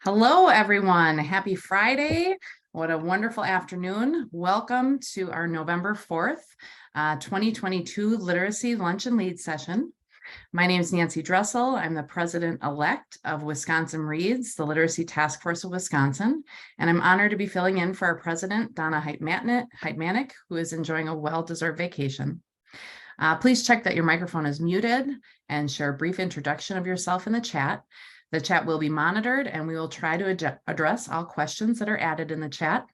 Hello, everyone. Happy Friday. What a wonderful afternoon. Welcome to our November 4th, 2022 Literacy Lunch and Lead session. My name is Nancy Dressel. I'm the president-elect of Wisconsin Reads, the Literacy Task Force of Wisconsin, and I'm honored to be filling in for our president, Donna Heitmanek, who is enjoying a well-deserved vacation. Please check that your microphone is muted and share a brief introduction of yourself in the chat. The chat will be monitored and we will try to address all questions that are added in the chat.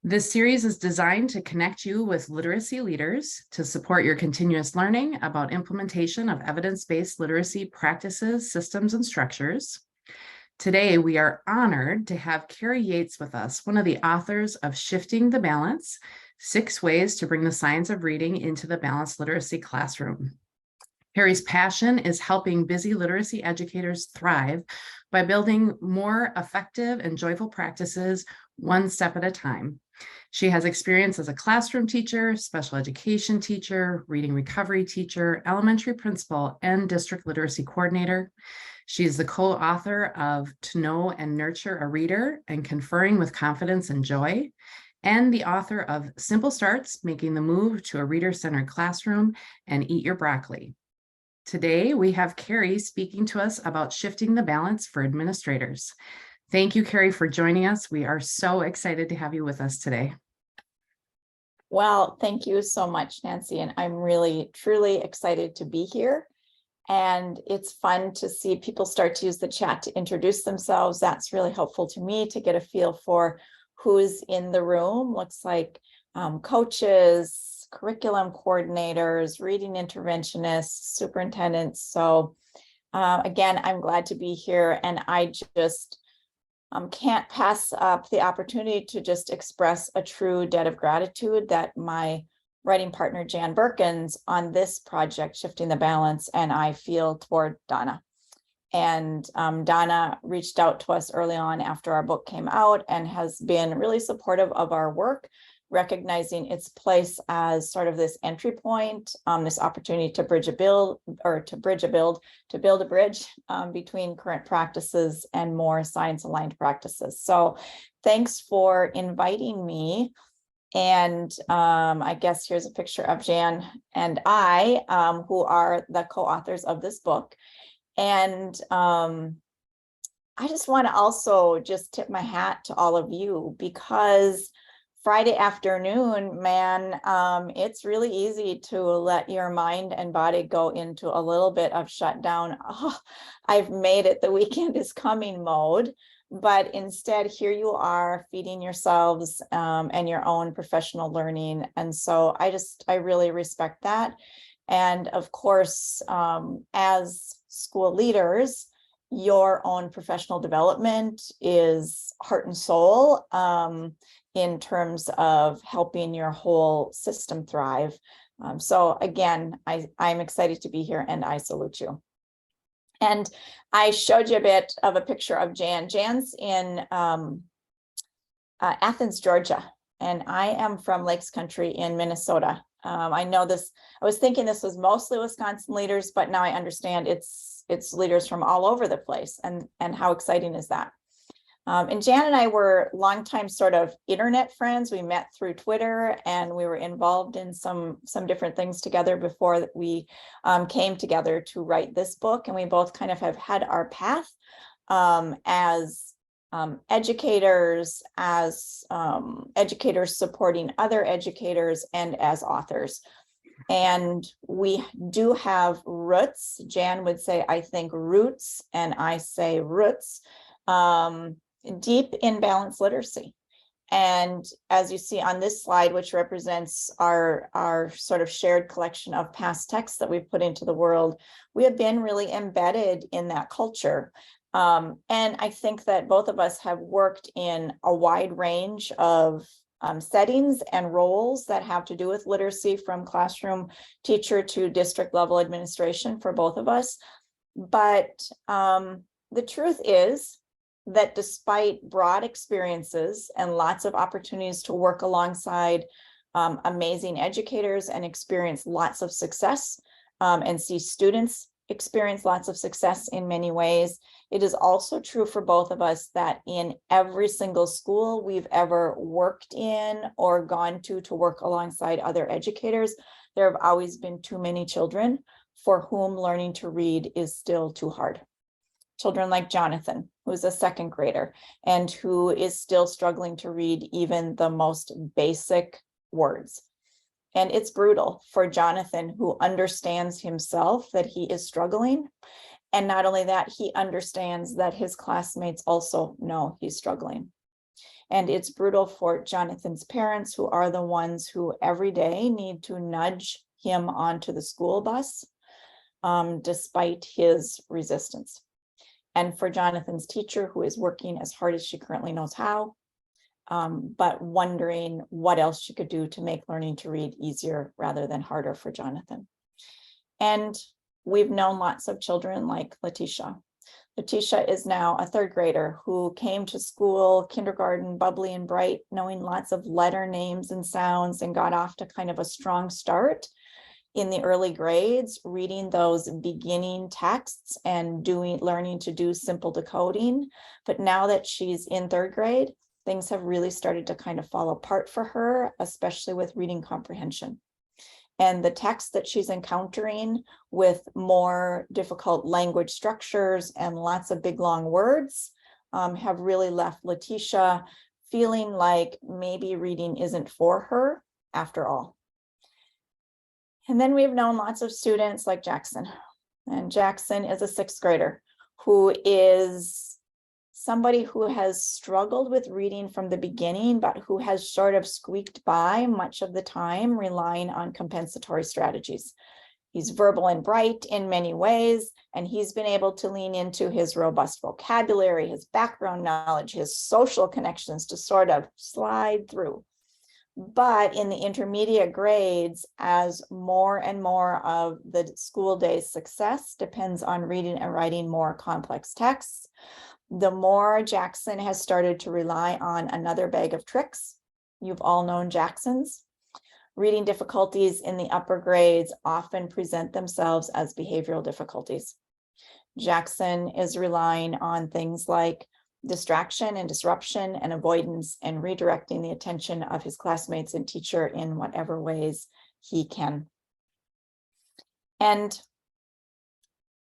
This series is designed to connect you with literacy leaders to support your continuous learning about implementation of evidence-based literacy practices, systems, and structures. Today, we are honored to have Kari Yates with us, one of the authors of Shifting the Balance, 6 Ways to Bring the Science of Reading into the Balanced Literacy Classroom. Kari's passion is helping busy literacy educators thrive by building more effective and joyful practices one step at a time. She has experience as a classroom teacher, special education teacher, reading recovery teacher, elementary principal, and district literacy coordinator. She is the co-author of To Know and Nurture a Reader and Conferring with Confidence and Joy, and the author of Simple Starts, Making the Move to a Reader-Centered Classroom, and Eat Your Broccoli. Today, we have Kari speaking to us about shifting the balance for administrators. Thank you, Kari, for joining us. We are so excited to have you with us today. Well, thank you so much, Nancy. And I'm really, truly excited to be here. And it's fun to see people start to use the chat to introduce themselves. That's really helpful to me to get a feel for who's in the room. Looks like coaches, curriculum coordinators, reading interventionists, superintendents. So again, I'm glad to be here, and I just can't pass up the opportunity to just express a true debt of gratitude that my writing partner, Jan Birkins, on this project, Shifting the Balance, and I feel toward Donna. And Donna reached out to us early on after our book came out and has been really supportive of our work, recognizing its place as sort of this entry point, this opportunity to build a bridge between current practices and more science-aligned practices. So thanks for inviting me. And I guess here's a picture of Jan and I, who are the co-authors of this book. And I just want to also just tip my hat to all of you, because Friday afternoon, man, it's really easy to let your mind and body go into a little bit of shutdown. Oh, I've made it, the weekend is coming mode. But instead, here you are feeding yourselves and your own professional learning. And so I really respect that. And of course, as school leaders, your own professional development is heart and soul in terms of helping your whole system thrive. So again, I'm excited to be here, and I salute you. And I showed you a bit of a picture of Jan. Jan's in Athens, Georgia, and I am from Lakes Country in Minnesota. I know this, I was thinking this was mostly Wisconsin leaders, but now I understand it's leaders from all over the place, and how exciting is that? And Jan and I were longtime sort of internet friends. We met through Twitter, and we were involved in some different things together before we came together to write this book. And we both kind of have had our path as educators, as educators supporting other educators, and as authors. And we do have roots. Jan would say, I think, roots, and I say roots, deep in balanced literacy. And as you see on this slide, which represents our sort of shared collection of past texts that we've put into the world, we have been really embedded in that culture. And I think that both of us have worked in a wide range of settings and roles that have to do with literacy, from classroom teacher to district level administration for both of us. But the truth is that despite broad experiences and lots of opportunities to work alongside amazing educators and experience lots of success and see students experienced lots of success in many ways. It is also true for both of us that in every single school we've ever worked in or gone to work alongside other educators, there have always been too many children for whom learning to read is still too hard. Children like Jonathan, who's a second grader and who is still struggling to read even the most basic words. And it's brutal for Jonathan, who understands himself that he is struggling. And not only that, he understands that his classmates also know he's struggling. And it's brutal for Jonathan's parents, who are the ones who every day need to nudge him onto the school bus, despite his resistance. And for Jonathan's teacher, who is working as hard as she currently knows how, but wondering what else she could do to make learning to read easier rather than harder for Jonathan. And we've known lots of children like Letitia. Letitia is now a third grader who came to school, kindergarten, bubbly and bright, knowing lots of letter names and sounds, and got off to kind of a strong start in the early grades, reading those beginning texts and learning to do simple decoding. But now that she's in third grade, things have really started to kind of fall apart for her, especially with reading comprehension. And the text that she's encountering with more difficult language structures and lots of big long words have really left Letitia feeling like maybe reading isn't for her after all. And then we've known lots of students like Jackson. And Jackson is a sixth grader who is somebody who has struggled with reading from the beginning, but who has sort of squeaked by much of the time, relying on compensatory strategies. He's verbal and bright in many ways, and he's been able to lean into his robust vocabulary, his background knowledge, his social connections to sort of slide through. But in the intermediate grades, as more and more of the school day's success depends on reading and writing more complex texts, the more Jackson has started to rely on another bag of tricks. You've all known Jackson's. Reading difficulties in the upper grades often present themselves as behavioral difficulties. Jackson is relying on things like distraction and disruption and avoidance and redirecting the attention of his classmates and teacher in whatever ways he can. And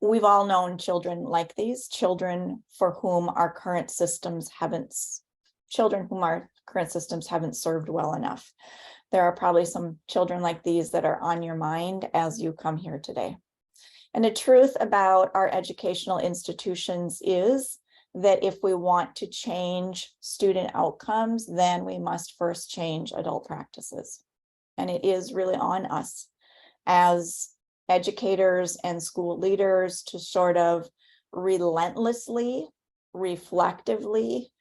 we've all known children like these, children whom our current systems haven't served well enough. There are probably some children like these that are on your mind as you come here today. And the truth about our educational institutions is that if we want to change student outcomes, then we must first change adult practices. And it is really on us as educators and school leaders to sort of relentlessly, reflectively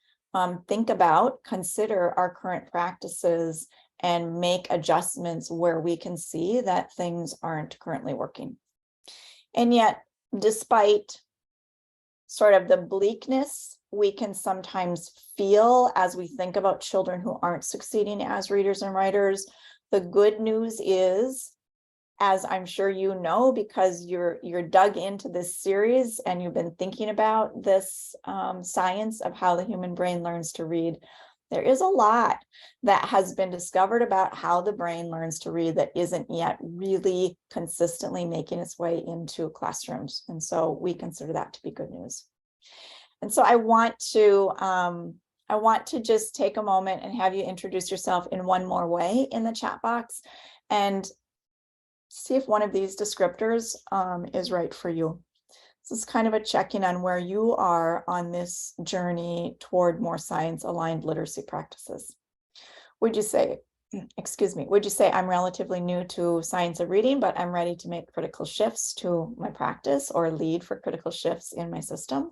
consider our current practices and make adjustments where we can see that things aren't currently working. And yet, despite sort of the bleakness we can sometimes feel as we think about children who aren't succeeding as readers and writers, the good news is, as I'm sure you know, because you're dug into this series and you've been thinking about this science of how the human brain learns to read, there is a lot that has been discovered about how the brain learns to read that isn't yet really consistently making its way into classrooms. And so we consider that to be good news. And so I want to just take a moment and have you introduce yourself in one more way in the chat box and see if one of these descriptors is right for you. This is kind of a check-in on where you are on this journey toward more science-aligned literacy practices. Would you say, I'm relatively new to science of reading, but I'm ready to make critical shifts to my practice or lead for critical shifts in my system?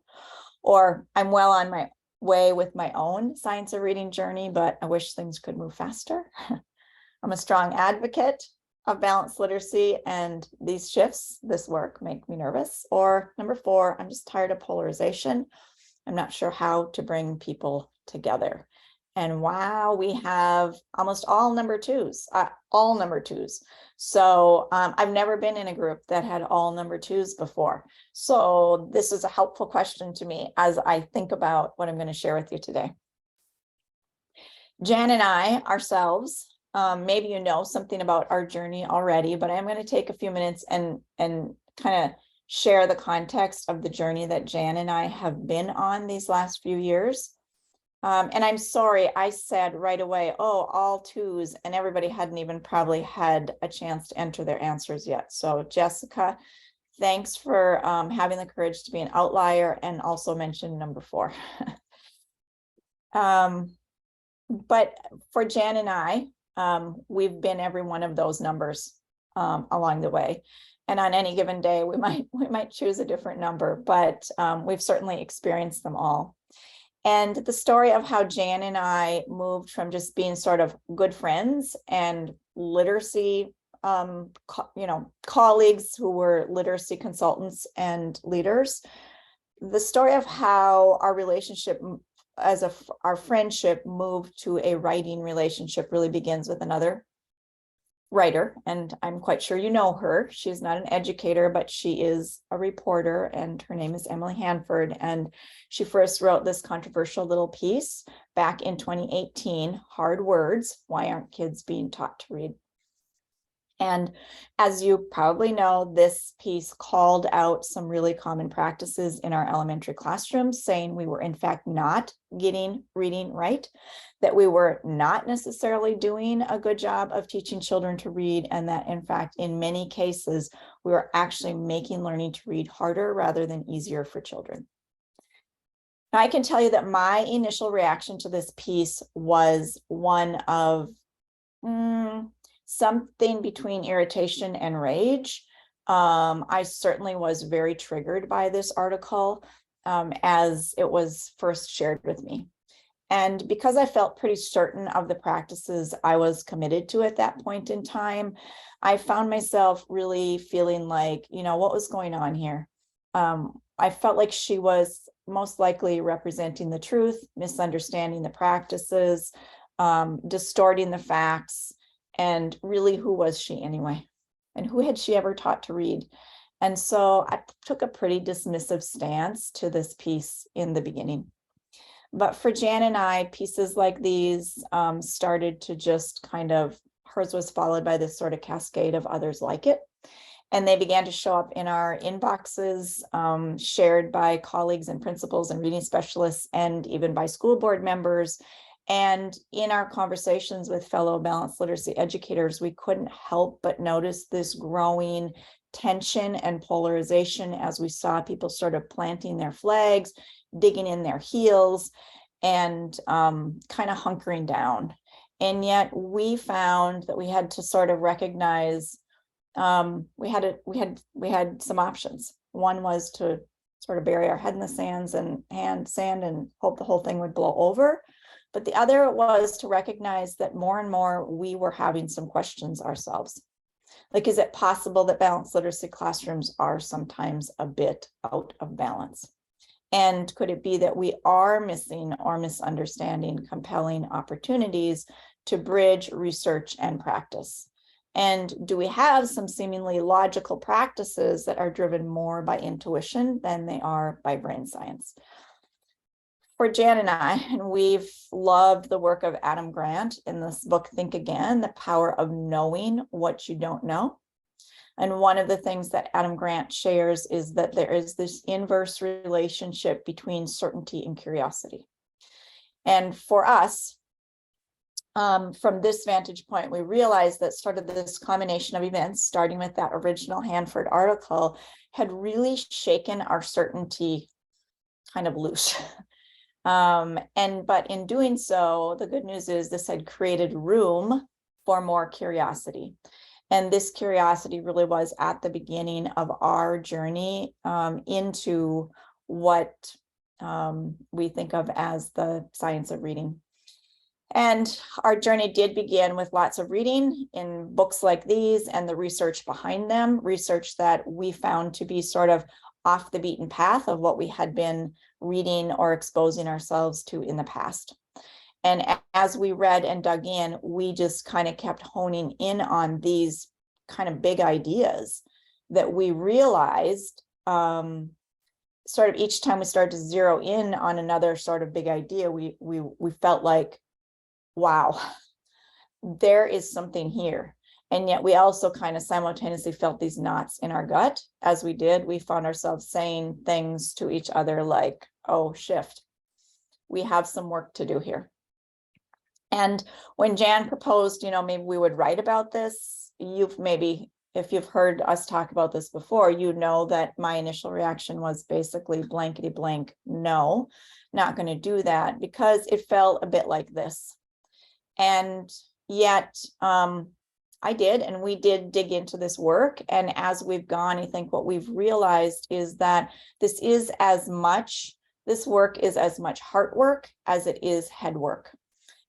Or I'm well on my way with my own science of reading journey, but I wish things could move faster. I'm a strong advocate of balanced literacy, and these shifts, this work, make me nervous. Or number 4, I'm just tired of polarization. I'm not sure how to bring people together. And wow, we have almost all number twos, all number twos. So I've never been in a group that had all number twos before. So this is a helpful question to me as I think about what I'm going to share with you today. Jan and I ourselves, maybe you know something about our journey already, but I'm going to take a few minutes and kind of share the context of the journey that Jan and I have been on these last few years. And I'm sorry, I said right away, oh, all twos, and everybody hadn't even probably had a chance to enter their answers yet. So Jessica, thanks for having the courage to be an outlier and also mention number 4. But for Jan and I, we've been every one of those numbers along the way. And on any given day, we might choose a different number, but we've certainly experienced them all. And the story of how Jan and I moved from just being sort of good friends and literacy, colleagues who were literacy consultants and leaders, the story of how our relationship our friendship moved to a writing relationship really begins with another writer, and I'm quite sure you know her. She's not an educator, but she is a reporter, and her name is Emily Hanford, and she first wrote this controversial little piece back in 2018, Hard Words, Why Aren't Kids Being Taught to Read? And as you probably know, this piece called out some really common practices in our elementary classrooms, saying we were in fact not getting reading right, that we were not necessarily doing a good job of teaching children to read, and that in fact, in many cases, we were actually making learning to read harder rather than easier for children. Now, I can tell you that my initial reaction to this piece was one of something between irritation and rage. I certainly was very triggered by this article as it was first shared with me. And because I felt pretty certain of the practices I was committed to at that point in time, I found myself really feeling like, what was going on here? I felt like she was most likely representing the truth, misunderstanding the practices, distorting the facts. And really, who was she anyway? And who had she ever taught to read? And so I took a pretty dismissive stance to this piece in the beginning. But for Jan and I, pieces like these started to just hers was followed by this sort of cascade of others like it. And they began to show up in our inboxes, shared by colleagues and principals and reading specialists, and even by school board members. And in our conversations with fellow balanced literacy educators, we couldn't help but notice this growing tension and polarization as we saw people sort of planting their flags, digging in their heels, and kind of hunkering down. And yet we found that we had to sort of recognize we had some options. One was to sort of bury our head in the sand and hope the whole thing would blow over. But the other was to recognize that more and more we were having some questions ourselves. Like, is it possible that balanced literacy classrooms are sometimes a bit out of balance? And could it be that we are missing or misunderstanding compelling opportunities to bridge research and practice? And do we have some seemingly logical practices that are driven more by intuition than they are by brain science? For Jan and I, and we've loved the work of Adam Grant in this book, Think Again, The Power of Knowing What You Don't Know. And one of the things that Adam Grant shares is that there is this inverse relationship between certainty and curiosity. And for us, from this vantage point, we realized that sort of this combination of events, starting with that original Hanford article, had really shaken our certainty kind of loose. But in doing so, the good news is this had created room for more curiosity. And this curiosity really was at the beginning of our journey into what we think of as the science of reading. And our journey did begin with lots of reading in books like these and the research behind them, research that we found to be sort of off the beaten path of what we had been reading or exposing ourselves to in the past. And as we read and dug in, we just kind of kept honing in on these kind of big ideas that we realized sort of each time we started to zero in on another sort of big idea, we felt like, wow, there is something here. And yet we also kind of simultaneously felt these knots in our gut. As we did, we found ourselves saying things to each other like, oh, shift. We have some work to do here. And when Jan proposed, maybe we would write about this, if you've heard us talk about this before, that my initial reaction was basically blankety blank, no, not going to do that, because it felt a bit like this. And yet I did, and we did dig into this work. And as we've gone, I think what we've realized is that this work is as much heart work as it is head work.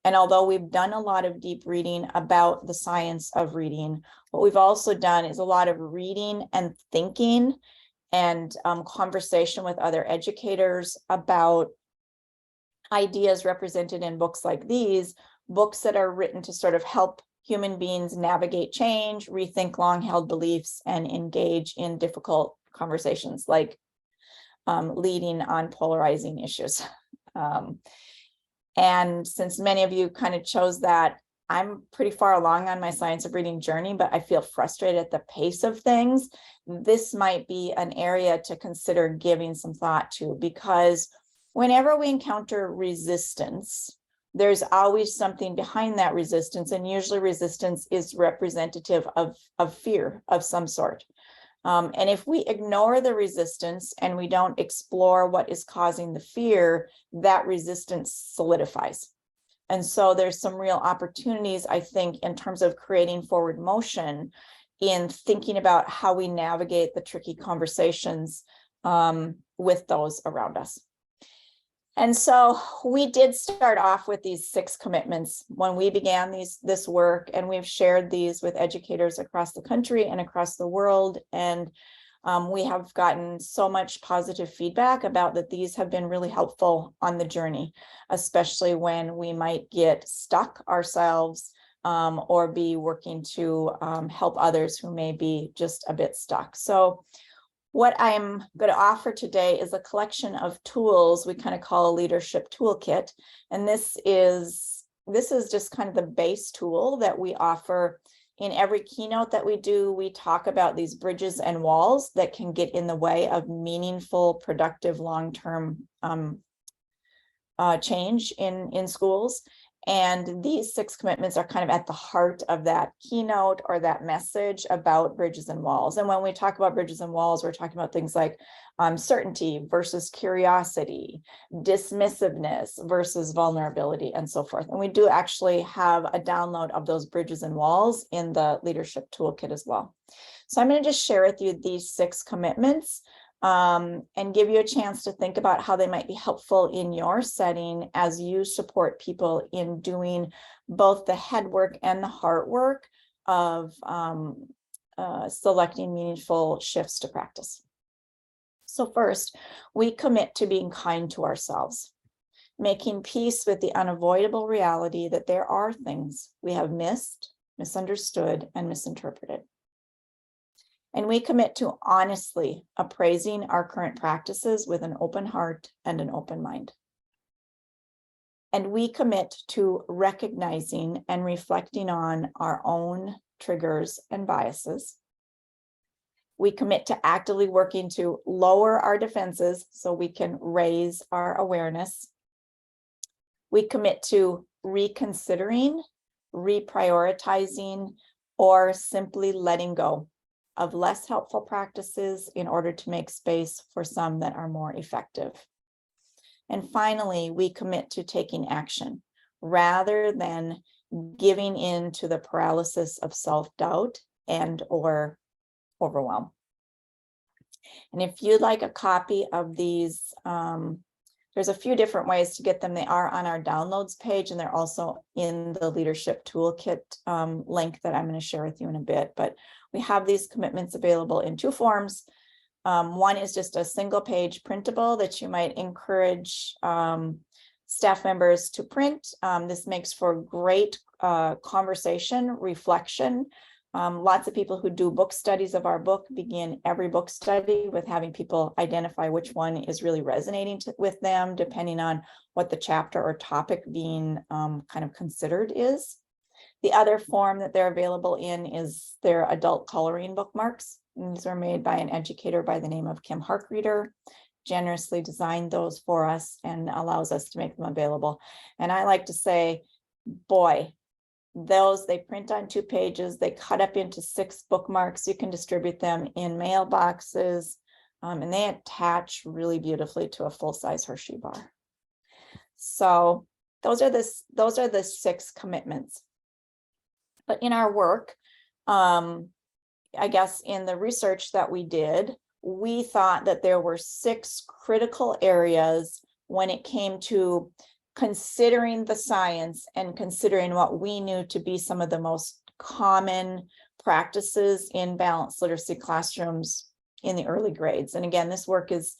And although we've done a lot of deep reading about the science of reading, what we've also done is a lot of reading and thinking and conversation with other educators about ideas represented in books like these, books that are written to sort of help human beings navigate change, rethink long-held beliefs, and engage in difficult conversations like leading on polarizing issues. And since many of you kind of chose that, I'm pretty far along on my science of reading journey, but I feel frustrated at the pace of things. This might be an area to consider giving some thought to, because whenever we encounter resistance, there's always something behind that resistance. And usually resistance is representative of fear of some sort. And if we ignore the resistance and we don't explore what is causing the fear, that resistance solidifies. And so there's some real opportunities, I think, in terms of creating forward motion in thinking about how we navigate the tricky conversations with those around us. And so we did start off with these 6 commitments when we began this work, and we've shared these with educators across the country and across the world. And we have gotten so much positive feedback about that these have been really helpful on the journey, especially when we might get stuck ourselves or be working to help others who may be just a bit stuck. So what I'm going to offer today is a collection of tools we kind of call a leadership toolkit. And this is just kind of the base tool that we offer. In every keynote that we do, we talk about these bridges and walls that can get in the way of meaningful, productive, long-term change in schools. And these 6 commitments are kind of at the heart of that keynote or that message about bridges and walls. And when we talk about bridges and walls, we're talking about things like certainty versus curiosity, dismissiveness versus vulnerability, and so forth. And we do actually have a download of those bridges and walls in the leadership toolkit as well. So I'm going to just share with you these 6 commitments and give you a chance to think about how they might be helpful in your setting as you support people in doing both the head work and the heart work of selecting meaningful shifts to practice. So first, we commit to being kind to ourselves, making peace with the unavoidable reality that there are things we have missed, misunderstood, and misinterpreted. And we commit to honestly appraising our current practices with an open heart and an open mind. And we commit to recognizing and reflecting on our own triggers and biases. We commit to actively working to lower our defenses so we can raise our awareness. We commit to reconsidering, reprioritizing, or simply letting go of less helpful practices in order to make space for some that are more effective. And finally, we commit to taking action rather than giving in to the paralysis of self-doubt and or overwhelm. And if you'd like a copy of these, there's a few different ways to get them. They are on our downloads page, and they're also in the leadership toolkit link that I'm going to share with you in a bit. But we have these commitments available in 2 forms. One is just a single page printable that you might encourage staff members to print. This makes for great conversation, reflection. Lots of people who do book studies of our book begin every book study with having people identify which one is really resonating with them, depending on what the chapter or topic being kind of considered is. The other form that they're available in is their adult coloring bookmarks. And these are made by an educator by the name of Kim Harkreader, generously designed those for us and allows us to make them available. And I like to say, boy, those, they print on 2 pages, they cut up into 6 bookmarks. You can distribute them in mailboxes, and they attach really beautifully to a full-size Hershey bar. So those are the 6 commitments. But in our work, I guess in the research that we did, we thought that there were 6 critical areas when it came to considering the science and considering what we knew to be some of the most common practices in balanced literacy classrooms in the early grades. And again, this work is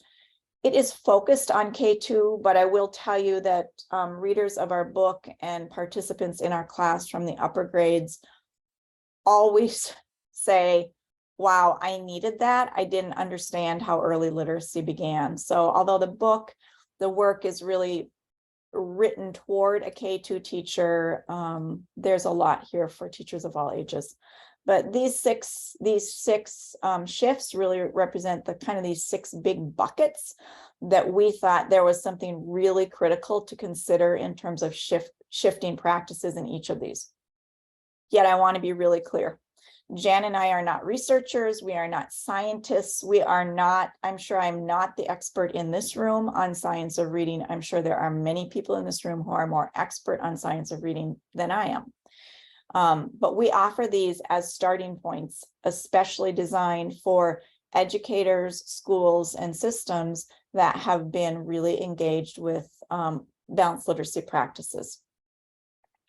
focused on K2, but I will tell you that readers of our book and participants in our class from the upper grades always say, wow, I needed that. I didn't understand how early literacy began. So although the work is really written toward a K2 teacher, there's a lot here for teachers of all ages. But these six shifts really represent the kind of these 6 big buckets that we thought there was something really critical to consider in terms of shifting practices in each of these. Yet I want to be really clear. Jan and I are not researchers. We are not scientists. We are not, I'm sure I'm not the expert in this room on science of reading. I'm sure there are many people in this room who are more expert on science of reading than I am. But we offer these as starting points, especially designed for educators, schools, and systems that have been really engaged with balanced literacy practices.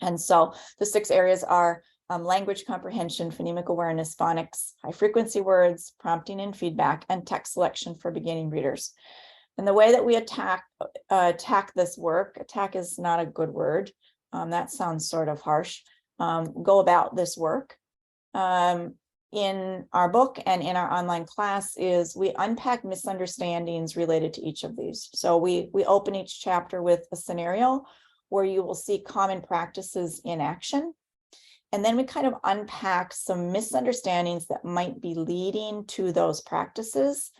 And so the 6 areas are language comprehension, phonemic awareness, phonics, high frequency words, prompting and feedback, and text selection for beginning readers. And the way that we attack this work, attack is not a good word. That sounds sort of harsh. Go about this work in our book and in our online class is we unpack misunderstandings related to each of these. So we open each chapter with a scenario where you will see common practices in action. And then we kind of unpack some misunderstandings that might be leading to those practices.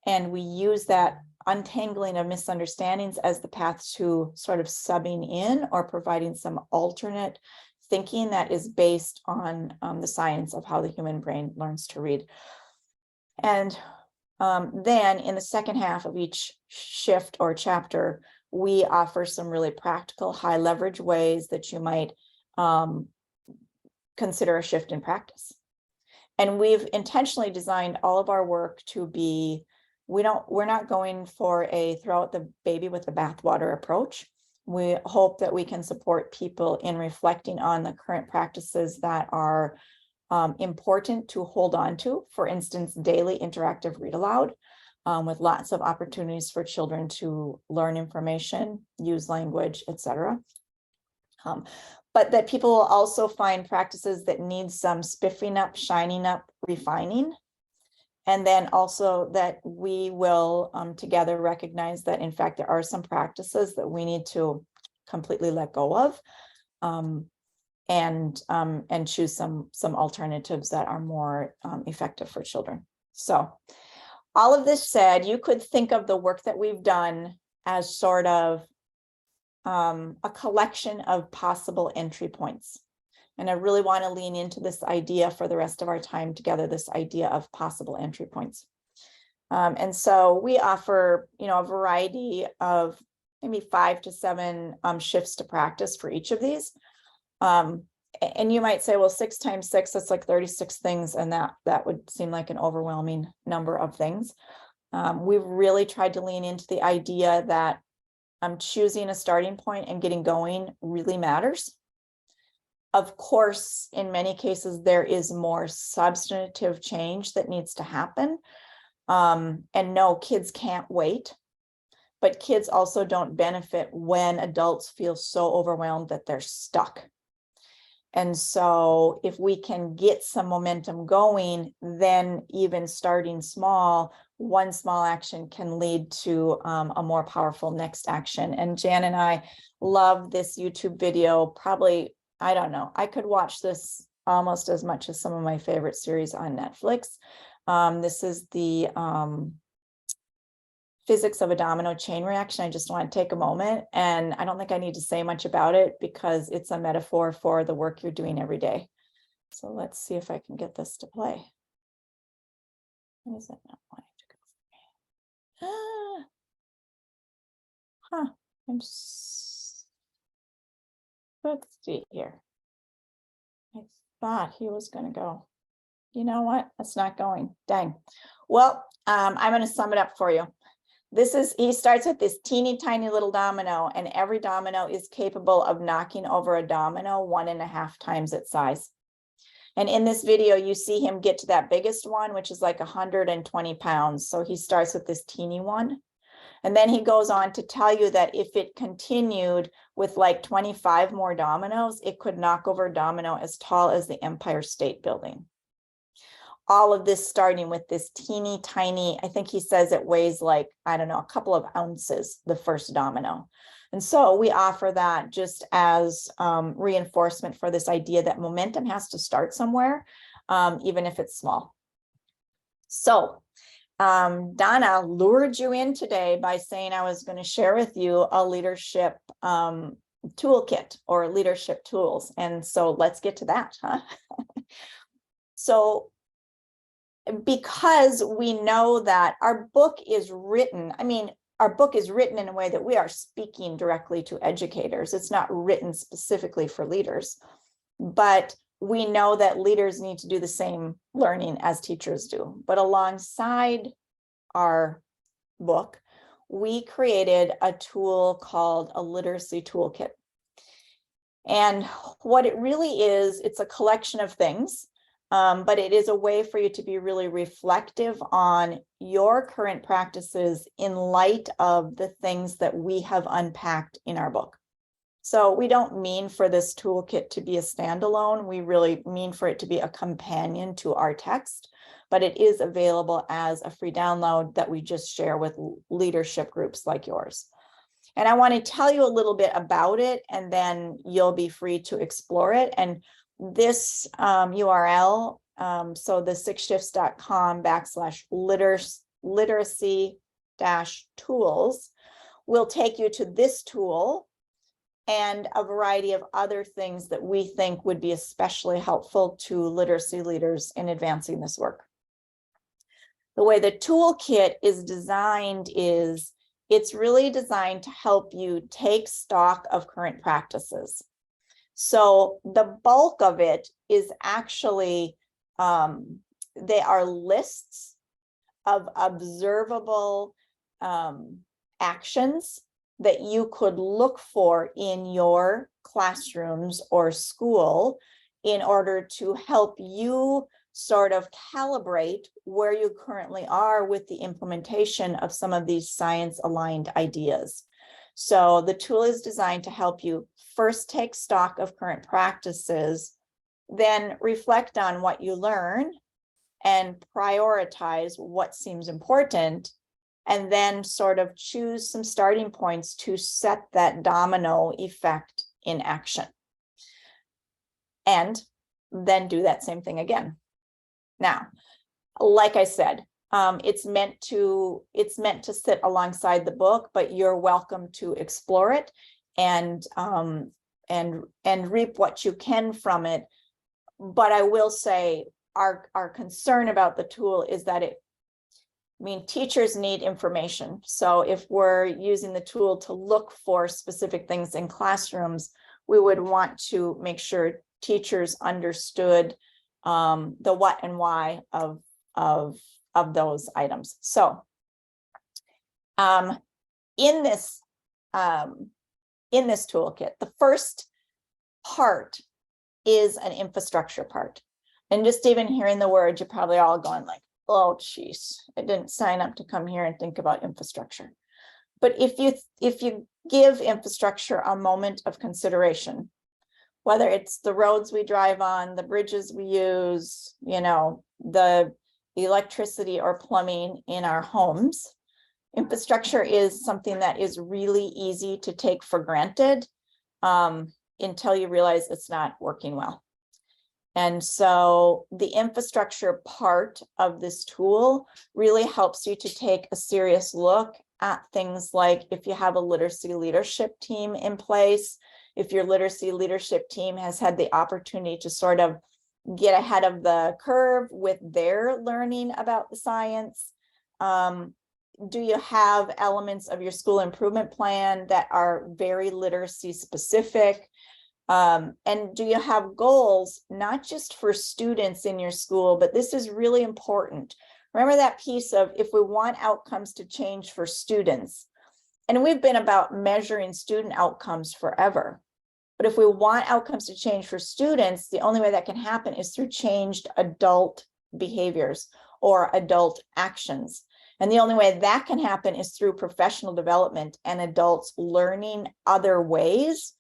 And we use that untangling of misunderstandings as the path to sort of subbing in or providing some alternate thinking that is based on the science of how the human brain learns to read. And then in the second half of each shift or chapter, we offer some really practical high leverage ways that you might consider a shift in practice. And we've intentionally designed all of our work to be, we're not going for a throw out the baby with the bathwater approach. We hope that we can support people in reflecting on the current practices that are important to hold on to. For instance, daily interactive read aloud with lots of opportunities for children to learn information, use language, etc. But that people will also find practices that need some spiffing up, shining up, refining. And then also that we will together recognize that, in fact, there are some practices that we need to completely let go of and choose some alternatives that are more effective for children. So all of this said, you could think of the work that we've done as sort of a collection of possible entry points. And I really want to lean into this idea for the rest of our time together, this idea of possible entry points. And so we offer, a variety of maybe 5 to 7 shifts to practice for each of these. And you might say, well, 6 times 6, that's like 36 things. And that would seem like an overwhelming number of things. We've really tried to lean into the idea that choosing a starting point and getting going really matters. Of course, in many cases, there is more substantive change that needs to happen. And no, kids can't wait. but kids also don't benefit when adults feel so overwhelmed that they're stuck. And so if we can get some momentum going, then even starting small, one small action can lead to a more powerful next action. And Jan and I love this YouTube video. Probably, I don't know, I could watch this almost as much as some of my favorite series on Netflix. This is the physics of a domino chain reaction. I just want to take a moment, and I don't think I need to say much about it because it's a metaphor for the work you're doing every day. So let's see if I can get this to play. Why is it not wanting to go? Huh. Let's see here. I thought he was going to go. You know what? It's not going. Dang. Well, I'm going to sum it up for you. He starts with this teeny tiny little domino, and every domino is capable of knocking over a domino 1.5 times its size. And in this video, you see him get to that biggest one, which is like 120 pounds. So he starts with this teeny one. And then he goes on to tell you that if it continued with like 25 more dominoes, it could knock over a domino as tall as the Empire State Building. All of this starting with this teeny tiny, I think he says it weighs like, I don't know, a couple of ounces, the first domino. And so we offer that just as reinforcement for this idea that momentum has to start somewhere, even if it's small. So Donna lured you in today by saying I was going to share with you a leadership toolkit or leadership tools. And so let's get to that, huh? So because we know that our book is written, our book is written in a way that we are speaking directly to educators. It's not written specifically for leaders, but we know that leaders need to do the same learning as teachers do. But alongside our book, we created a tool called a literacy toolkit. And what it really is, it's a collection of things. But it is a way for you to be really reflective on your current practices in light of the things that we have unpacked in our book. So we don't mean for this toolkit to be a standalone. We really mean for it to be a companion to our text, but it is available as a free download that we just share with leadership groups like yours. And I want to tell you a little bit about it, and then you'll be free to explore it. And this URL, so the 6shifts.com/literacy-tools will take you to this tool and a variety of other things that we think would be especially helpful to literacy leaders in advancing this work. The way the toolkit is designed is it's really designed to help you take stock of current practices. So the bulk of it is actually, they are lists of observable actions that you could look for in your classrooms or school in order to help you sort of calibrate where you currently are with the implementation of some of these science-aligned ideas. So the tool is designed to help you first take stock of current practices, then reflect on what you learn and prioritize what seems important, and then sort of choose some starting points to set that domino effect in action. And then do that same thing again. Now, like I said, it's meant to sit alongside the book, but you're welcome to explore it and reap what you can from it. But I will say our concern about the tool is that teachers need information. So if we're using the tool to look for specific things in classrooms, we would want to make sure teachers understood the what and why of those items. So in this toolkit, the first part is an infrastructure part. And just even hearing the word, you're probably all going like, oh, geez, I didn't sign up to come here and think about infrastructure. But if you give infrastructure a moment of consideration, whether it's the roads we drive on, the bridges we use, the electricity or plumbing in our homes, infrastructure is something that is really easy to take for granted until you realize it's not working well. And so the infrastructure part of this tool really helps you to take a serious look at things like if you have a literacy leadership team in place, if your literacy leadership team has had the opportunity to sort of get ahead of the curve with their learning about the science. Do you have elements of your school improvement plan that are very literacy specific? And do you have goals, not just for students in your school, but this is really important. Remember that piece of if we want outcomes to change for students, and we've been about measuring student outcomes forever. But if we want outcomes to change for students, the only way that can happen is through changed adult behaviors or adult actions. And the only way that can happen is through professional development and adults learning other ways,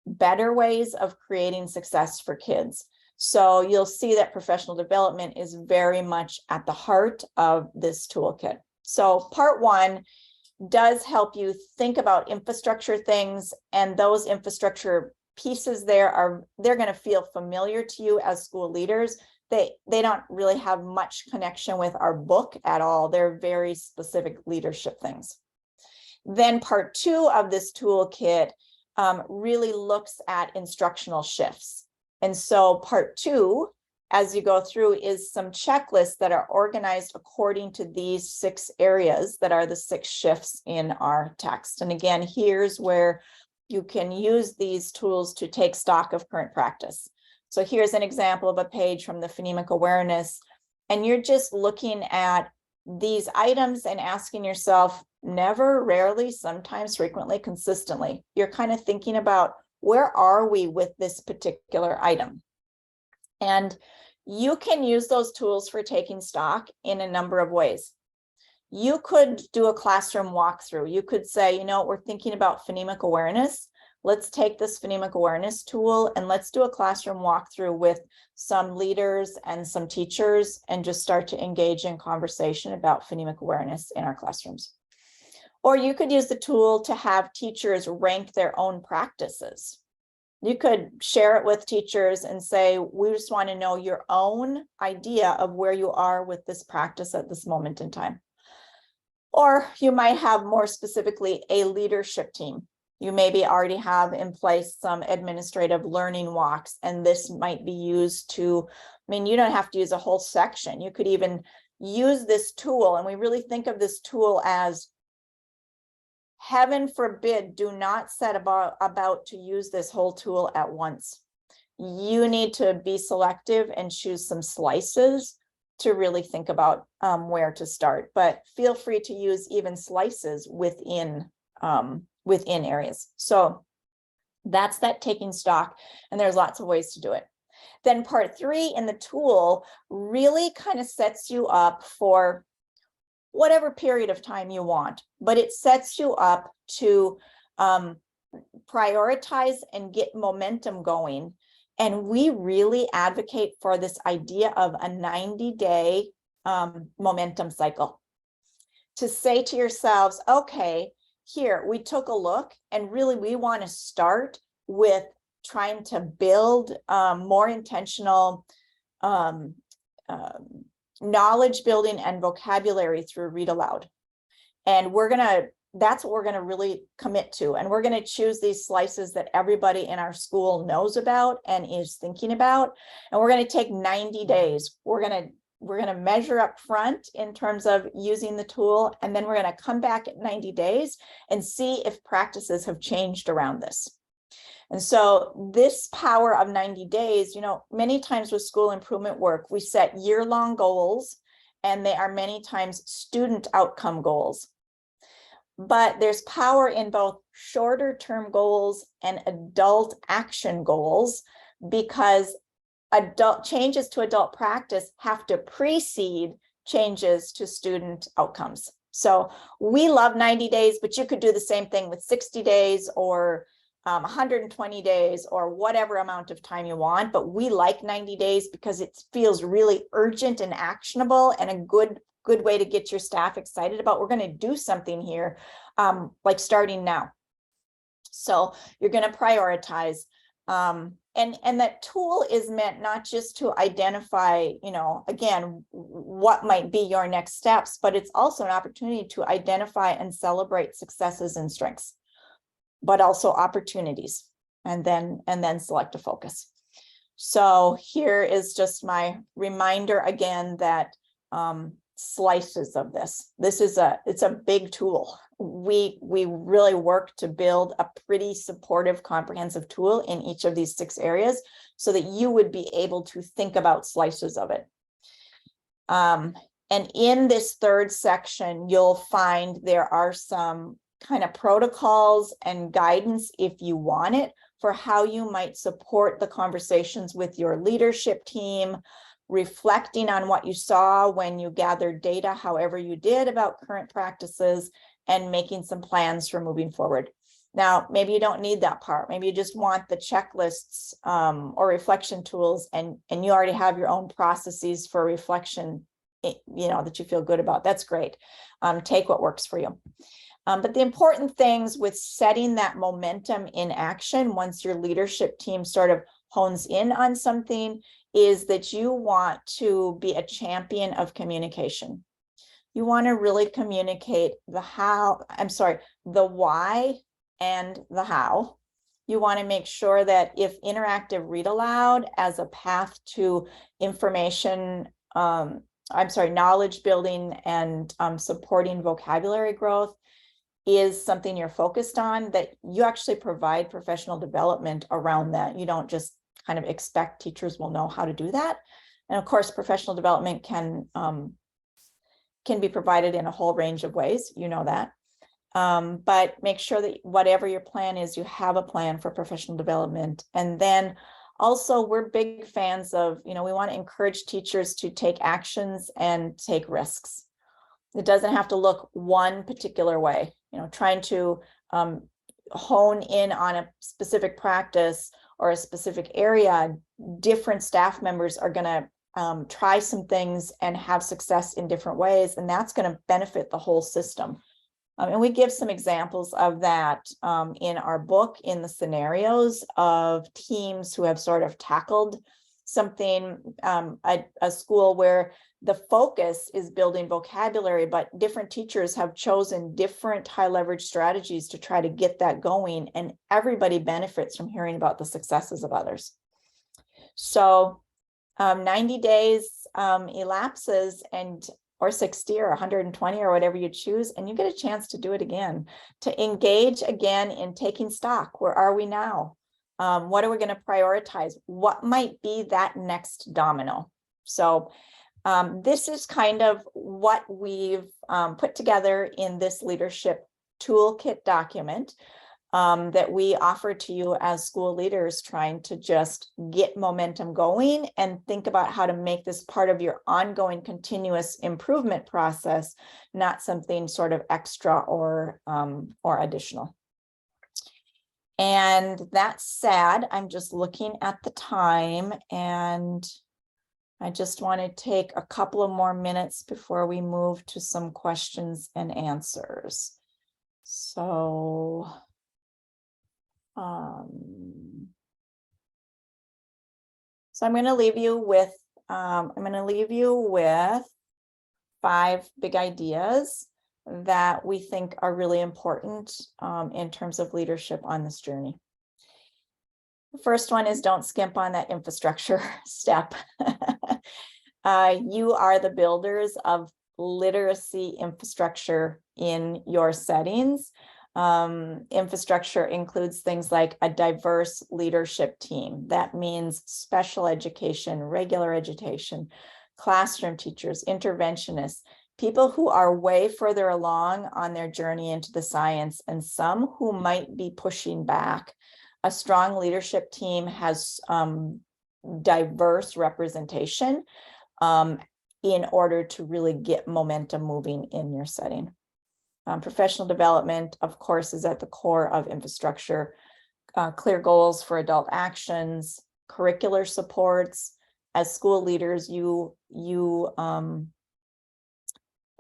better ways of creating success for kids. So you'll see that professional development is very much at the heart of this toolkit. So part one does help you think about infrastructure things, and those infrastructure pieces they're going to feel familiar to you as school leaders. They don't really have much connection with our book at all. They're very specific leadership things. Then part two of this toolkit really looks at instructional shifts. And so part two, as you go through, is some checklists that are organized according to these 6 areas that are the 6 shifts in our text. And again, here's where you can use these tools to take stock of current practice. So here's an example of a page from the phonemic awareness, and you're just looking at these items and asking yourself, never, rarely, sometimes, frequently, consistently. You're kind of thinking about where are we with this particular item? And you can use those tools for taking stock in a number of ways. You could do a classroom walkthrough. You could say, we're thinking about phonemic awareness. Let's take this phonemic awareness tool and let's do a classroom walkthrough with some leaders and some teachers and just start to engage in conversation about phonemic awareness in our classrooms. Or you could use the tool to have teachers rank their own practices. You could share it with teachers and say, we just want to know your own idea of where you are with this practice at this moment in time. Or you might have more specifically a leadership team. You maybe already have in place some administrative learning walks, and this might be used to, you don't have to use a whole section. You could even use this tool, and we really think of this tool as, heaven forbid, do not set about to use this whole tool at once. You need to be selective and choose some slices to really think about where to start. But feel free to use even slices within areas. So that's that taking stock, and there's lots of ways to do it. Then part 3 in the tool really kind of sets you up for whatever period of time you want, but it sets you up to prioritize and get momentum going. And we really advocate for this idea of a 90-day momentum cycle. To say to yourselves, okay, here we took a look, and really we want to start with trying to build more intentional knowledge building and vocabulary through read aloud. And that's what we're gonna really commit to. And we're gonna choose these slices that everybody in our school knows about and is thinking about. And we're gonna take 90 days. We're gonna measure up front in terms of using the tool, and then we're gonna come back at 90 days and see if practices have changed around this. And so this power of 90 days, many times with school improvement work, we set year-long goals, and they are many times student outcome goals. But there's power in both shorter term goals and adult action goals, because adult changes to adult practice have to precede changes to student outcomes. So we love 90 days, but you could do the same thing with 60 days or 120 days or whatever amount of time you want. But we like 90 days because it feels really urgent and actionable and a good way to get your staff excited about, we're going to do something here, like starting now. So you're going to prioritize. And that tool is meant not just to identify, again, what might be your next steps, but it's also an opportunity to identify and celebrate successes and strengths, but also opportunities, and then select a focus. So here is just my reminder again that slices of this. It's a big tool. We really work to build a pretty supportive, comprehensive tool in each of these 6 areas so that you would be able to think about slices of it. And in this 3rd section, you'll find there are some kind of protocols and guidance, if you want it, for how you might support the conversations with your leadership team, reflecting on what you saw when you gathered data, however you did, about current practices, and making some plans for moving forward. Now, maybe you don't need that part. Maybe you just want the checklists or reflection tools, and you already have your own processes for reflection, that you feel good about. That's great. Take what works for you. But the important things with setting that momentum in action, once your leadership team sort of hones in on something, is that you want to be a champion of communication. You want to really communicate the why and the how. You want to make sure that if interactive read aloud as a path to information, knowledge building and supporting vocabulary growth is something you're focused on, that you actually provide professional development around that. You don't just kind of expect teachers will know how to do that. And of course, professional development can be provided in a whole range of ways, that. But make sure that whatever your plan is, you have a plan for professional development. And then also, we're big fans of, we want to encourage teachers to take actions and take risks. It doesn't have to look one particular way. Trying to hone in on a specific practice or a specific area, different staff members are going to try some things and have success in different ways, and that's going to benefit the whole system. And we give some examples of that in our book, in the scenarios of teams who have sort of tackled something, a school where the focus is building vocabulary, but different teachers have chosen different high leverage strategies to try to get that going, and everybody benefits from hearing about the successes of others. So 90 days elapses, or 60 or 120 or whatever you choose, and you get a chance to do it again, to engage again in taking stock. Where are we now? What are we going to prioritize? What might be that next domino? So this is kind of what we've put together in this leadership toolkit document that we offer to you as school leaders trying to just get momentum going and think about how to make this part of your ongoing continuous improvement process, not something sort of extra or additional. And that said, I'm just looking at the time, and I just want to take a couple of more minutes before we move to some questions and answers. So I'm going to leave you with 5 big ideas that we think are really important in terms of leadership on this journey. The first one is, don't skimp on that infrastructure step. You are the builders of literacy infrastructure in your settings. Infrastructure includes things like a diverse leadership team. That means special education, regular education, classroom teachers, interventionists, people who are way further along on their journey into the science, and some who might be pushing back. A strong leadership team has diverse representation in order to really get momentum moving in your setting. Professional development, of course, is at the core of infrastructure. Clear goals for adult actions, curricular supports. As school leaders, you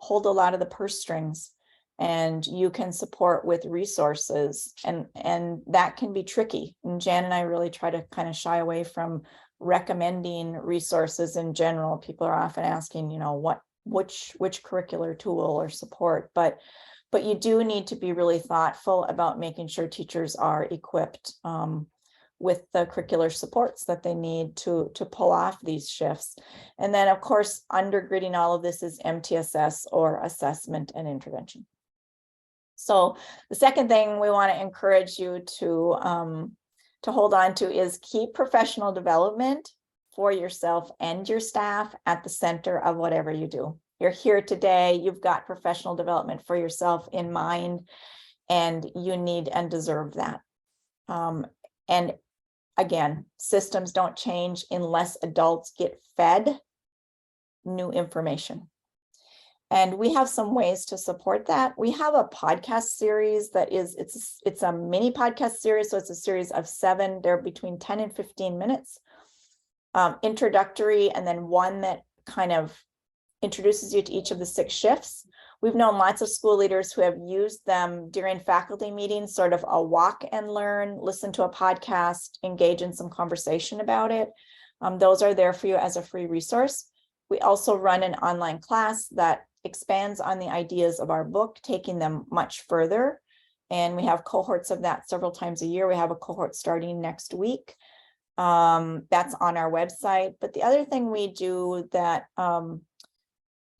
hold a lot of the purse strings, and you can support with resources, and that can be tricky. And Jan and I really try to kind of shy away from recommending resources in general. People are often asking, which curricular tool or support, but you do need to be really thoughtful about making sure teachers are equipped with the curricular supports that they need to pull off these shifts. And then, of course, undergirding all of this is MTSS, or assessment and intervention. So the second thing we want to encourage you to hold on to is keep professional development for yourself and your staff at the center of whatever you do. You're here today, you've got professional development for yourself in mind, and you need and deserve that. And again, systems don't change unless adults get fed new information. And we have some ways to support that. We have a podcast series that is, it's a mini podcast series. So it's a series of 7, they're between 10 and 15 minutes, introductory, and then one that kind of introduces you to each of the 6 shifts. We've known lots of school leaders who have used them during faculty meetings, sort of a walk and learn, listen to a podcast, engage in some conversation about it. Those are there for you as a free resource. We also run an online class that expands on the ideas of our book, taking them much further. And we have cohorts of that several times a year. We have a cohort starting next week. That's on our website. But the other thing we do that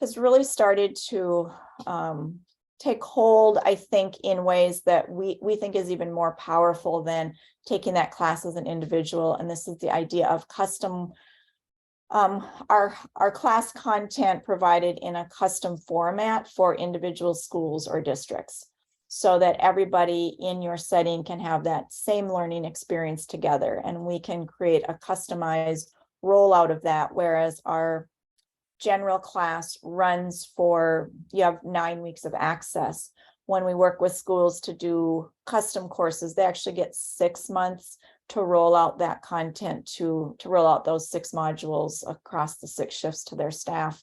has really started to take hold, I think, in ways that we think is even more powerful than taking that class as an individual. And this is the idea of custom, our class content provided in a custom format for individual schools or districts, so that everybody in your setting can have that same learning experience together. And we can create a customized rollout of that, whereas our general class runs for, you have 9 weeks of access. When we work with schools to do custom courses, they actually get 6 months to roll out that content, to roll out those 6 modules across the 6 shifts to their staff.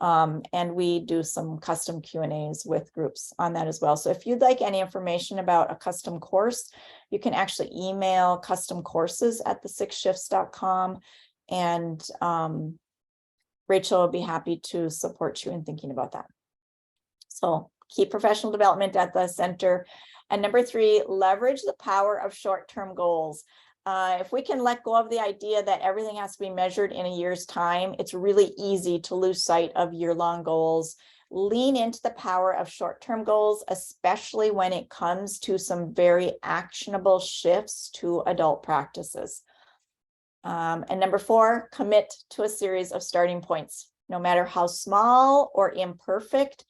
And we do some custom Q&As with groups on that as well. So if you'd like any information about a custom course, you can actually email customcourses@the6shifts.com, and Rachel will be happy to support you in thinking about that. So keep professional development at the center. And number 3, leverage the power of short-term goals. If we can let go of the idea that everything has to be measured in a year's time, it's really easy to lose sight of year-long goals. Lean into the power of short-term goals, especially when it comes to some very actionable shifts to adult practices. And number 4, commit to a series of starting points, no matter how small or imperfect.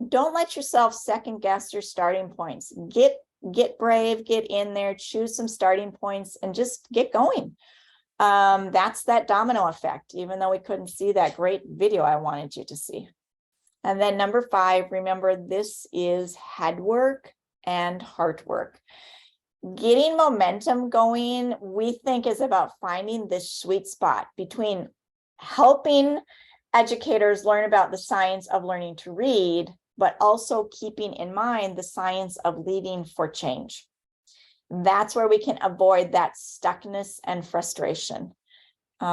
Don't let yourself second guess your starting points. Get brave, get in there, choose some starting points, and just get going. That's that domino effect, even though we couldn't see that great video I wanted you to see. And then number 5, remember, this is head work and heart work. Getting momentum going, we think, is about finding this sweet spot between helping educators learn about the science of learning to read, but also keeping in mind the science of leading for change. That's where we can avoid that stuckness and frustration. We've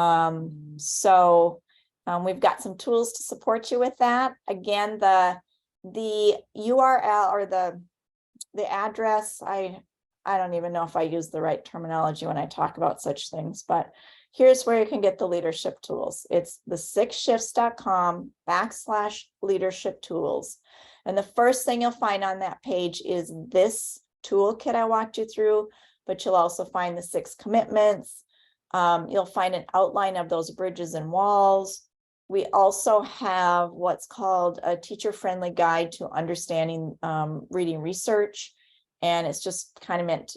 got some tools to support you with that. Again, the URL or the address, I don't even know if I use the right terminology when I talk about such things, but here's where you can get the leadership tools. It's the6shifts.com/leadership tools. And the first thing you'll find on that page is this toolkit I walked you through, but you'll also find the 6 commitments. You'll find an outline of those bridges and walls. We also have what's called a teacher-friendly guide to understanding reading research. And it's just kind of meant,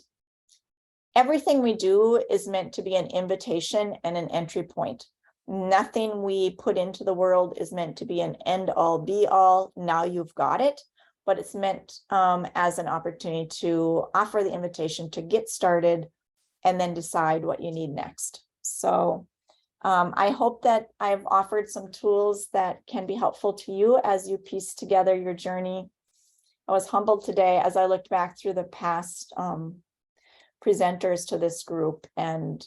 everything we do is meant to be an invitation and an entry point. Nothing we put into the world is meant to be an end all be all. Now you've got it. but it's meant as an opportunity to offer the invitation to get started and then decide what you need next. So I hope that I've offered some tools that can be helpful to you as you piece together your journey. I was humbled today as I looked back through the past presenters to this group. And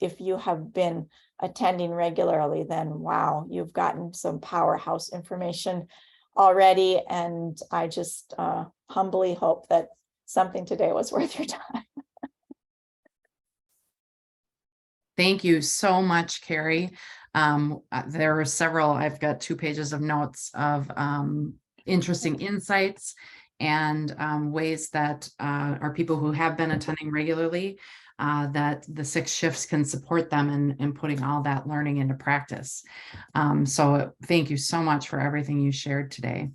if you have been attending regularly, then wow, you've gotten some powerhouse information already. And I just humbly hope that something today was worth your time. Thank you so much, Kari. There were several, I've got 2 pages of notes of interesting insights and ways that our people who have been attending regularly, that the 6 shifts can support them in putting all that learning into practice. So thank you so much for everything you shared today.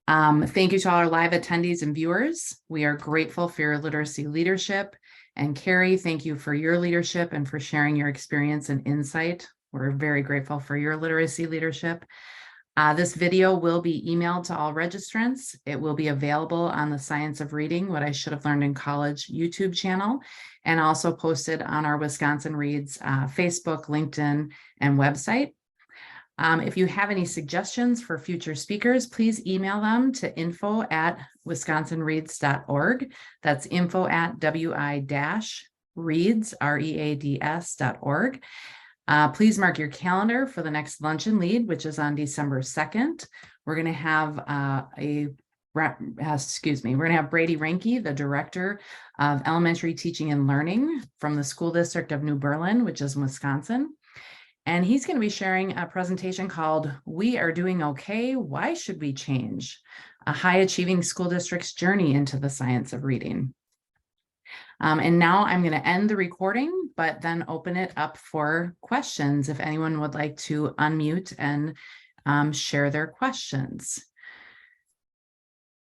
Thank you to all our live attendees and viewers. We are grateful for your literacy leadership. And Kari, thank you for your leadership and for sharing your experience and insight. We're very grateful for your literacy leadership. This video will be emailed to all registrants. It will be available on the Science of Reading, What I Should Have Learned in College YouTube channel, and also posted on our Wisconsin Reads Facebook, LinkedIn, and website. If you have any suggestions for future speakers, please email them to info@wisconsinreads.org. That's info@wi-reads.org. Please mark your calendar for the next Lunch and Lead, which is on December 2nd. We're going to have we're going to have Brady Ranke, the Director of Elementary Teaching and Learning from the School District of New Berlin, which is in Wisconsin. And he's going to be sharing a presentation called "We Are Doing Okay, Why Should We Change? A High Achieving School District's Journey into the Science of Reading." And now I'm going to end the recording, but then open it up for questions if anyone would like to unmute and share their questions.